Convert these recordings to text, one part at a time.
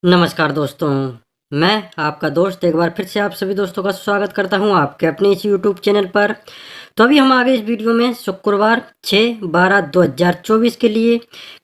नमस्कार दोस्तों, मैं आपका दोस्त एक बार फिर से आप सभी दोस्तों का स्वागत करता हूं आपके अपने इस यूट्यूब चैनल पर। तो अभी हम आगे इस वीडियो में शुक्रवार 6/12/2024 के लिए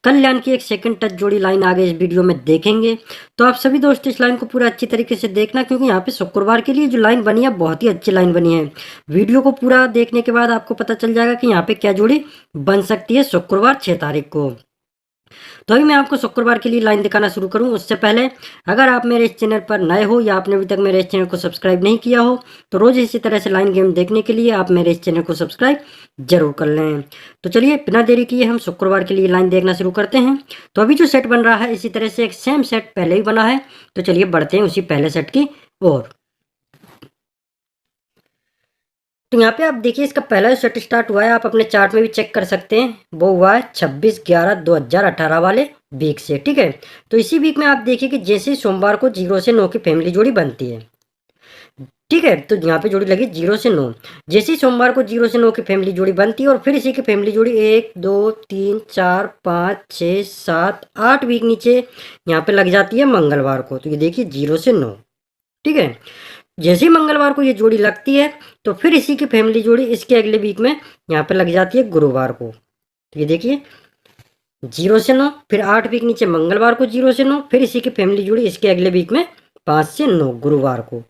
कल्याण की एक सेकंड टच जोड़ी लाइन आगे इस वीडियो में देखेंगे। तो आप सभी दोस्त इस लाइन को पूरा अच्छी तरीके से देखना, क्योंकि यहाँ पे शुक्रवार के लिए जो लाइन बनी है बहुत ही अच्छी लाइन बनी है। वीडियो को पूरा देखने के बाद आपको पता चल जाएगा कि यहाँ पे क्या जोड़ी बन सकती है शुक्रवार 6 तारीख को। तो अभी मैं आपको शुक्रवार के लिए लाइन दिखाना शुरू करूं उससे पहले, अगर आप मेरे इस चैनल पर नए हो या आपने अभी तक मेरे इस चैनल को सब्सक्राइब नहीं किया हो, तो रोज इसी तरह से लाइन गेम देखने के लिए आप मेरे इस चैनल को सब्सक्राइब जरूर कर लें। तो चलिए बिना देरी किए हम शुक्रवार के लिए लाइन देखना शुरू करते हैं। तो अभी जो सेट बन रहा है इसी तरह से एक सेम सेट पहले ही बना है, तो चलिए बढ़ते हैं उसी पहले सेट की ओर। तो यहाँ पे आप देखिए इसका पहला सेट स्टार्ट हुआ है, आप अपने चार्ट में भी चेक कर सकते हैं। वो हुआ है 26/11/2018 वाले वीक से, ठीक है। तो इसी वीक में आप देखिए कि जैसे ही सोमवार को 0 से 9 की फैमिली जोड़ी बनती है, ठीक है। तो यहाँ पे जोड़ी लगी 0 से 9। जैसे ही सोमवार को 0 से 9 की फैमिली जोड़ी बनती है और फिर इसी की फैमिली जोड़ी 1 2 3 4 5 6 7 8 वीक नीचे यहाँ पे लग जाती है मंगलवार को। तो ये देखिए 0 से 9, ठीक है। जैसे ही मंगलवार को ये जोड़ी लगती है तो फिर इसी की फैमिली जोड़ी इसके अगले वीक में यहाँ पे लग जाती है गुरुवार को। तो ये देखिए 0 से 9, फिर 8 वीक नीचे मंगलवार को 0 से 9, फिर इसी की फैमिली जोड़ी इसके अगले वीक में 5 से 9 गुरुवार को।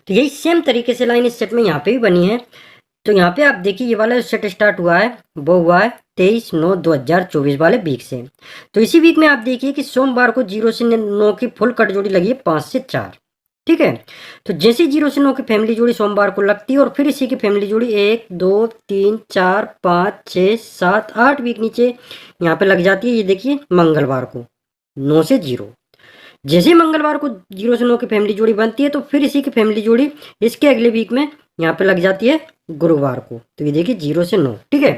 तो यही सेम तरीके से लाइन इस सेट में यहाँ पे भी बनी है। तो यहाँ पे आप देखिए ये वाला सेट स्टार्ट हुआ है, वो हुआ है 23/9/2024 वाले वीक से। तो इसी वीक में आप देखिए कि सोमवार को 0 से 9 की फुल कट जोड़ी लगी है 5 से 4, ठीक है। तो जैसे 0 से 9 की फैमिली जोड़ी सोमवार को लगती है और फिर इसी की फैमिली जोड़ी 1 2 3 4 5 6 7 8 वीक नीचे यहाँ पे लग जाती है। ये देखिए मंगलवार को 9 से 0। जैसे मंगलवार को 0 से 9 की फैमिली जोड़ी बनती है तो फिर इसी की फैमिली जोड़ी इसके अगले वीक में यहाँ पे लग जाती है गुरुवार को। तो ये देखिए 0 से 9, ठीक है।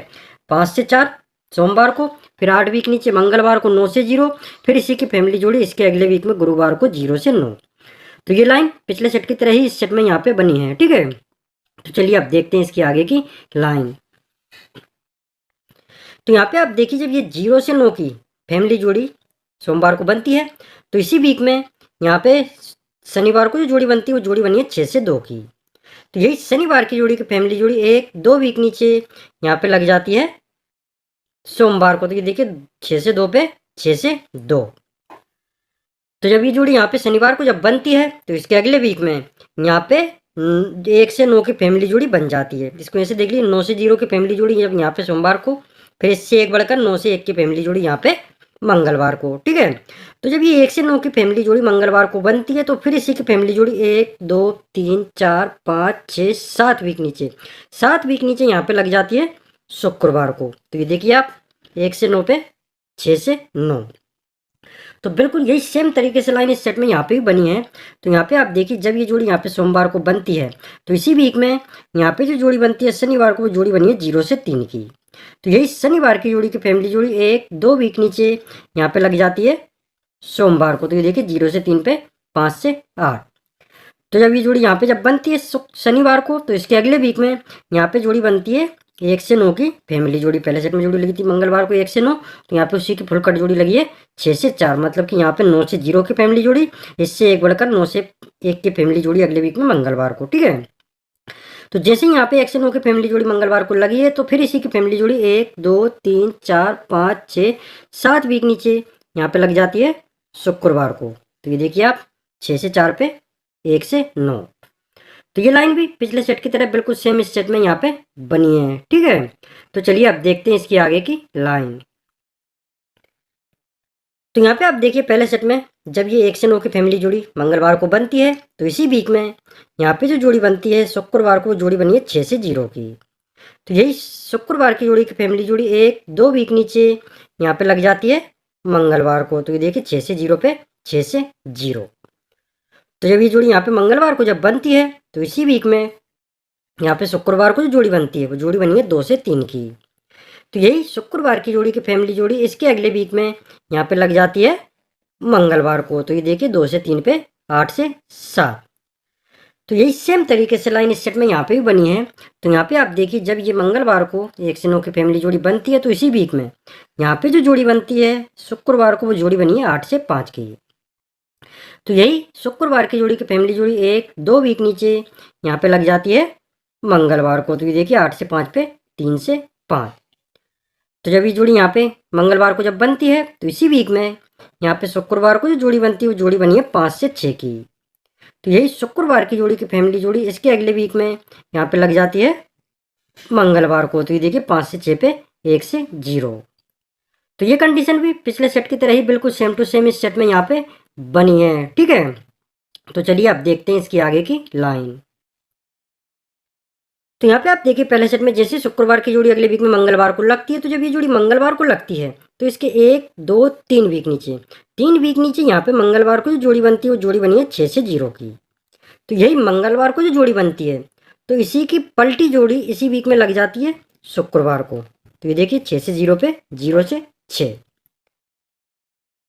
5 से 4 सोमवार को, फिर 8 वीक नीचे मंगलवार को 9 से 0, फिर इसी की फैमिली जोड़ी इसके अगले वीक में गुरुवार को 0 से 9। तो ये लाइन पिछले सेट की तरह ही इस सेट में यहाँ पे बनी है, ठीक है। तो चलिए अब देखते हैं इसकी आगे की लाइन। तो यहाँ पे आप देखिए जब ये 0 से 9 की फैमिली जोड़ी सोमवार को बनती है तो इसी वीक में यहाँ पे शनिवार को जो जोड़ी बनती है वो जोड़ी बनी है 6 से 2 की। तो यही शनिवार की जोड़ी की फैमिली जोड़ी 1 2 वीक नीचे यहाँ पे लग जाती है सोमवार को। तो ये देखिए 6 से 2 पे 6 से 2। तो जब ये जोड़ी यहाँ पे शनिवार को जब बनती है तो इसके अगले वीक में यहाँ पे 1 से 9 की फैमिली जोड़ी बन जाती है। इसको ऐसे देख लीजिए 9 से 0 की फैमिली जोड़ी जब यहाँ पे सोमवार को, फिर इससे एक बढ़कर 9 से 1 की फैमिली जोड़ी यहाँ पे मंगलवार को, ठीक है। तो जब ये 1 से 9 की फैमिली जोड़ी मंगलवार को बनती है तो फिर इसी की फैमिली जोड़ी 1 2 3 4 5 6 7 वीक नीचे 7 वीक नीचे यहाँ पे लग जाती है शुक्रवार को। तो ये देखिए आप 1 से 9 पे 6 से 9। तो बिल्कुल यही सेम तरीके से लाइन इस सेट में यहाँ पे भी बनी है। तो यहाँ पे आप देखिए जब ये जोड़ी यहाँ पे सोमवार को बनती है तो इसी वीक में यहाँ पे जो जोड़ी बनती है शनिवार को वो जोड़ी बनी है 0 से 3 की। तो यही शनिवार की जोड़ी की फैमिली जोड़ी 1 2 वीक नीचे यहाँ पे लग जाती है सोमवार को। तो ये देखिए 0 से 3 पे 5 से 8। तो जब ये जोड़ी यहाँ पे जब बनती है शनिवार को तो इसके अगले वीक में यहाँ पे जोड़ी बनती है 1 से 9 की फैमिली जोड़ी। पहले सेट में जोड़ी लगी थी मंगलवार को 1 से 9, तो यहाँ पे उसी की फुल कट जोड़ी लगी है 6 से 4, मतलब कि यहाँ पे 9 से 0 की फैमिली जोड़ी, इससे एक बढ़कर 9 से 1 की फैमिली जोड़ी अगले वीक में मंगलवार को, ठीक है। तो जैसे ही यहाँ पे 1 से 9 की फैमिली जोड़ी मंगलवार को लगी है तो फिर इसी की फैमिली जोड़ी 1 2 3 4 5 6 7 वीक नीचे यहाँ पे लग जाती है शुक्रवार को। तो ये देखिए आप 6 से 4 पे 1 से 9। तो ये लाइन भी पिछले सेट की तरह बिल्कुल सेम इस सेट में यहाँ पे बनी है, ठीक है। तो चलिए अब देखते हैं इसकी आगे की लाइन। तो यहाँ पे आप देखिए पहले सेट में जब ये 1 से 9 की फैमिली जोड़ी मंगलवार को बनती है तो इसी वीक में यहाँ पे जो जोड़ी बनती है शुक्रवार को वो जोड़ी बनी है 6 से 0 की। तो यही शुक्रवार की जोड़ी की फैमिली जोड़ी 1 2 वीक नीचे यहाँ पे लग जाती है मंगलवार को। तो ये देखिए 6 से 0 पे 6 से 0। तो जब ये जोड़ी यहाँ पे मंगलवार को जब बनती है तो इसी वीक में यहाँ पे शुक्रवार को जो जोड़ी बनती है वो जोड़ी बनी है 2 से 3 की। तो यही शुक्रवार की जोड़ी की फैमिली जोड़ी इसके अगले वीक में यहाँ पे लग जाती है मंगलवार को। तो ये देखिए 2 से 3 पे 8 से 7। तो यही सेम तरीके से लाइन इस सेट में यहाँ पे भी बनी है। तो यहाँ पे आप देखिए जब ये मंगलवार को 1 से 9 की फैमिली जोड़ी बनती है तो इसी वीक में यहाँ पे जो जोड़ी बनती है शुक्रवार को वो जोड़ी बनी है 8 से 5 की। तो यही शुक्रवार की जोड़ी की फैमिली जोड़ी 1-2 वीक नीचे यहाँ पे लग जाती है मंगलवार को। तो ये देखिए 8 से 5 पे 3 से 5। तो जब ये जोड़ी यहाँ पे मंगलवार को जब बनती है तो इसी वीक में यहाँ पे शुक्रवार को जो जोड़ी बनती है वो जोड़ी बनी है 5 से 6 की। तो यही शुक्रवार की जोड़ी की फैमिली जोड़ी इसके अगले वीक में यहाँ पे लग जाती है मंगलवार को। तो ये देखिए 5 से 6 पे 1 से 0। तो ये कंडीशन भी पिछले सेट की तरह ही बिल्कुल सेम टू सेम इस सेट में यहाँ पे बनी है। ठीक है, तो चलिए अब देखते हैं इसकी आगे की लाइन। तो यहाँ पे आप देखिए पहले सेट में जैसे शुक्रवार की जोड़ी अगले वीक में मंगलवार को लगती है, तो जब ये जोड़ी मंगलवार को लगती है तो इसके 1-2-3 वीक नीचे 3 वीक नीचे यहाँ पे मंगलवार को जो जोड़ी बनती है वो जोड़ी बनी है 6 से 0 की। तो यही मंगलवार को जो जोड़ी बनती है तो इसी की पलटी जोड़ी इसी वीक में लग जाती है शुक्रवार को। तो ये देखिए 6 से 0 पे 0 से 6।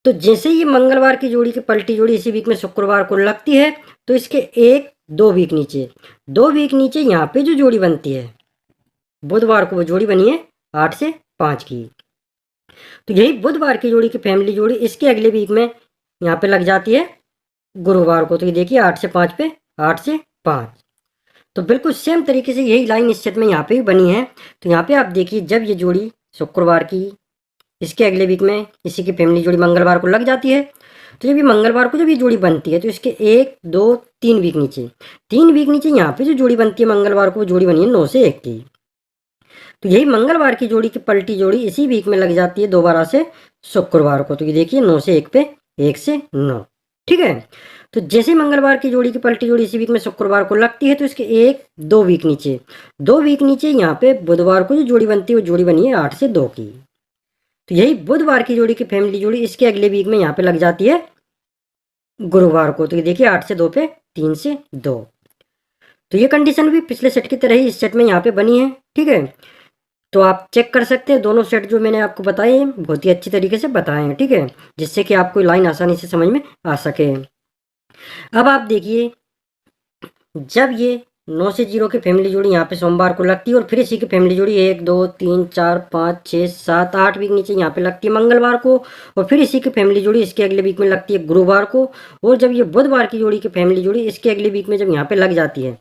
तो जैसे ही मंगलवार की जोड़ी की पलटी जोड़ी इसी वीक में शुक्रवार को लगती है तो इसके 1-2 वीक नीचे 2 वीक नीचे यहाँ पे जो जोड़ी बनती है बुधवार को वो जोड़ी बनी है 8 से 5 की। तो यही बुधवार की जोड़ी की फैमिली जोड़ी इसके अगले वीक में यहाँ पे लग जाती है गुरुवार को। तो ये देखिए 8 से 5 पे 8 से 5। तो बिल्कुल सेम तरीके से यही लाइन इस सेट में यहाँ पे भी बनी है। तो यहाँ पे आप देखिए जब ये जोड़ी शुक्रवार की इसके अगले वीक में इसी की फैमिली जोड़ी मंगलवार को लग जाती है, तो जब ये मंगलवार को जब ये जोड़ी बनती है तो इसके 1-2-3 वीक नीचे 3 वीक नीचे यहाँ पे जो जोड़ी बनती है मंगलवार को वो जोड़ी बनी है 9 से 1 की। तो यही मंगलवार की जोड़ी की पलटी जोड़ी इसी वीक में लग जाती है दोबारा से शुक्रवार को। तो ये देखिए 9 से 1 पे 1 से 9। ठीक है, तो जैसे मंगलवार की जोड़ी की पलटी जोड़ी इसी वीक में शुक्रवार को लगती है तो इसके 1-2 वीक नीचे 2 वीक नीचे यहाँ पे बुधवार को जो जोड़ी बनती है वो जोड़ी बनी है 8 से 2 की। तो यही बुधवार की जोड़ी की फैमिली जोड़ी इसके अगले वीक में यहाँ पे लग जाती है गुरुवार को। तो ये देखिए 8 से 2 पे 3 से 2। तो ये कंडीशन भी पिछले सेट की तरह ही इस सेट में यहाँ पे बनी है। ठीक है, तो आप चेक कर सकते हैं दोनों सेट जो मैंने आपको बताए हैं बहुत ही अच्छी तरीके से बताए हैं। ठीक है, जिससे कि आपको लाइन आसानी से समझ में आ सके। अब आप देखिए जब ये 9 से 0 की फैमिली जोड़ी यहाँ पे सोमवार को लगती है और फिर इसी की फैमिली जोड़ी 1-2-3-4-5-6-7-8 वीक नीचे यहाँ पे लगती है मंगलवार को, और फिर इसी की फैमिली जोड़ी इसके अगले वीक में लगती है गुरुवार को, और जब ये बुधवार की जोड़ी की फैमिली जोड़ी इसके अगले वीक में जब यहाँ पे लग जाती है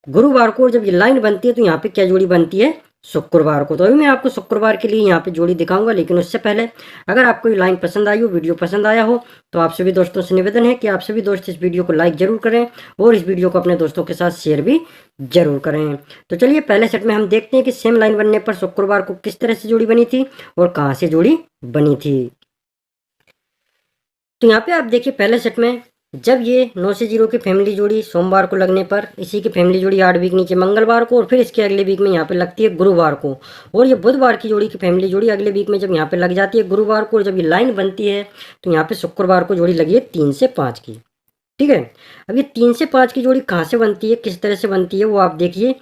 गुरुवार को, और जब ये लाइन बनती है तो यहाँ पे क्या जोड़ी बनती है शुक्रवार को। तो अभी मैं आपको शुक्रवार के लिए यहाँ पे जोड़ी दिखाऊंगा, लेकिन उससे पहले अगर आपको ये लाइन पसंद आई हो, वीडियो पसंद आया हो, तो आप सभी दोस्तों से निवेदन है कि आप सभी दोस्त इस वीडियो को लाइक जरूर करें और इस वीडियो को अपने दोस्तों के साथ शेयर भी जरूर करें। तो चलिए पहले सेट में हम देखते हैं कि सेम लाइन बनने पर शुक्रवार को किस तरह से जोड़ी बनी थी और कहाँ से जोड़ी बनी थी। तो यहाँ पे आप देखिए पहले सेट में जब ये 9 से 0 की फैमिली जोड़ी सोमवार को लगने पर इसी की फैमिली जोड़ी 8 वीक नीचे मंगलवार को, और फिर इसके अगले वीक में यहाँ पे लगती है गुरुवार को, और ये बुधवार की जोड़ी की फैमिली जोड़ी अगले वीक में जब यहाँ पे लग जाती है गुरुवार को, और जब ये लाइन बनती है तो यहाँ पे शुक्रवार को जोड़ी लगी है 3 से 5 की। ठीक है, अब ये 3 से 5 की जोड़ी कहाँ से बनती है, किस तरह से बनती है वो आप देखिए।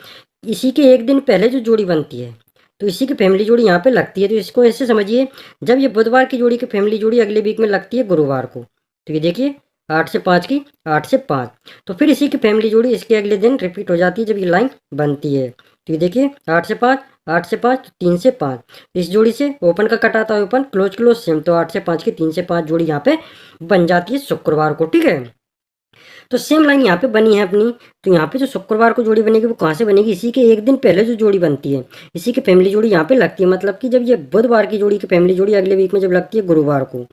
इसी के एक दिन पहले जो जोड़ी बनती है तो इसी की फैमिली जोड़ी यहाँ पे लगती है। तो इसको ऐसे समझिए जब ये बुधवार की जोड़ी की फैमिली जोड़ी अगले वीक में लगती है गुरुवार को, तो ये देखिए 8 से 5 की 8 से 5, तो फिर इसी की फैमिली जोड़ी इसके अगले दिन रिपीट हो जाती है जब ये लाइन बनती है। तो ये देखिए 8 से 5 8 से 5 3 से 5, इस जोड़ी से ओपन का कट आता है ओपन क्लोज क्लोज सेम, तो 8 से 5 की 3 से 5 जोड़ी यहाँ पे बन जाती है शुक्रवार को। ठीक है, तो सेम लाइन यहाँ पे बनी है अपनी। तो यहाँ पे जो शुक्रवार को जोड़ी बनेगी वो कहाँ से बनेगी, इसी के एक दिन पहले जो जोड़ी बनती है इसी की फैमिली जोड़ी यहाँ पे लगती है, मतलब कि जब ये बुधवार की जोड़ी की फैमिली जोड़ी अगले वीक में जब लगती है गुरुवार को।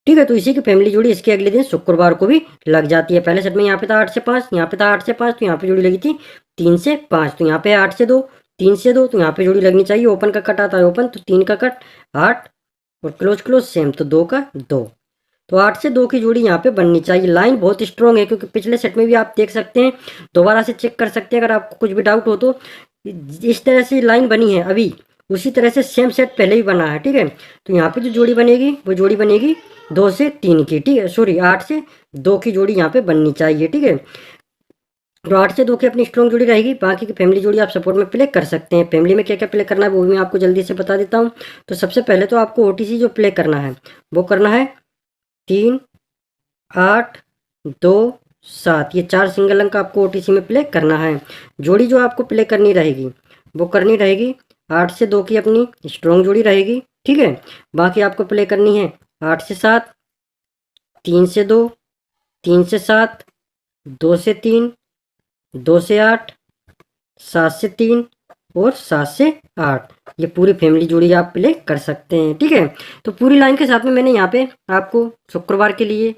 ठीक है, तो इसी की फैमिली जोड़ी इसके अगले दिन शुक्रवार को भी लग जाती है। पहले सेट में यहाँ पे था 8 से 5, यहाँ पे था 8 से 5, तो यहाँ पे जोड़ी लगी थी 3 से 5, तो यहाँ पे 8 से 2 3 से 2, तो यहाँ पे जोड़ी लगनी चाहिए ओपन का कट आता है ओपन, तो 3 का कट 8 और क्लोज क्लोज सेम, तो 2 का 2, तो 8 से 2 की जोड़ी यहाँ पे बननी चाहिए। लाइन बहुत स्ट्रॉन्ग है क्योंकि पिछले सेट में भी आप देख सकते हैं, दोबारा से चेक कर सकते हैं अगर आपको कुछ भी डाउट हो तो। इस तरह से लाइन बनी है अभी, उसी तरह से सेम सेट पहले ही बना है। ठीक है, तो यहाँ पे जो जोड़ी बनेगी वो जोड़ी बनेगी 2 से 3 की। ठीक है, सॉरी 8 से 2 की जोड़ी यहाँ पे बननी चाहिए। ठीक है, तो 8 से 2 की अपनी स्ट्रॉन्ग जोड़ी रहेगी, बाकी की फैमिली जोड़ी आप सपोर्ट में प्ले कर सकते हैं। फैमिली में क्या क्या प्ले करना है वो भी मैं आपको जल्दी से बता देता हूँ। तो सबसे पहले तो आपको OTC जो प्ले करना है वो करना है 3 8 2 7, ये 4 सिंगल अंक आपको OTC में प्ले करना है। जोड़ी जो आपको प्ले करनी रहेगी वो करनी रहेगी 8 से 2 की अपनी स्ट्रॉन्ग जोड़ी रहेगी। ठीक है, बाकी आपको प्ले करनी है 8 से 7 3 से 2, 3 से 7, 2 से 3, 2 से 8, 7 से 3 और 7 से 8। ये पूरी फैमिली जोड़ी आप प्ले कर सकते हैं। ठीक है, तो पूरी लाइन के साथ में मैंने यहाँ पे आपको शुक्रवार के लिए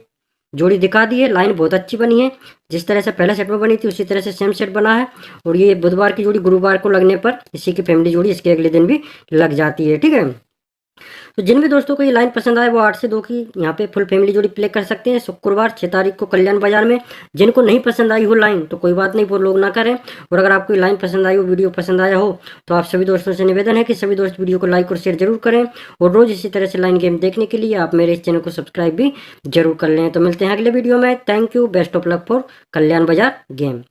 जोड़ी दिखा दी है। लाइन बहुत अच्छी बनी है, जिस तरह से पहले सेट में बनी थी उसी तरह से सेम सेट बना है। और ये बुधवार की जोड़ी गुरुवार को लगने पर इसी की फैमिली जोड़ी इसके अगले दिन भी लग जाती है। ठीक है, तो जिन भी दोस्तों को ये लाइन पसंद आए वो 8 से 2 की यहाँ पे फुल फैमिली जोड़ी प्ले कर सकते हैं शुक्रवार 6 तारीख को कल्याण बाजार में। जिनको नहीं पसंद आई हो लाइन तो कोई बात नहीं, वो लोग ना करें। और अगर आपको लाइन पसंद आई हो, वीडियो पसंद आया हो, तो आप सभी दोस्तों से निवेदन है कि सभी दोस्त वीडियो को लाइक और शेयर जरूर करें। और रोज इसी तरह से लाइन गेम देखने के लिए आप मेरे इस चैनल को सब्सक्राइब भी जरूर कर लें। तो मिलते हैं अगले वीडियो में। Thank you, best of luck for Kalyan Bazar game.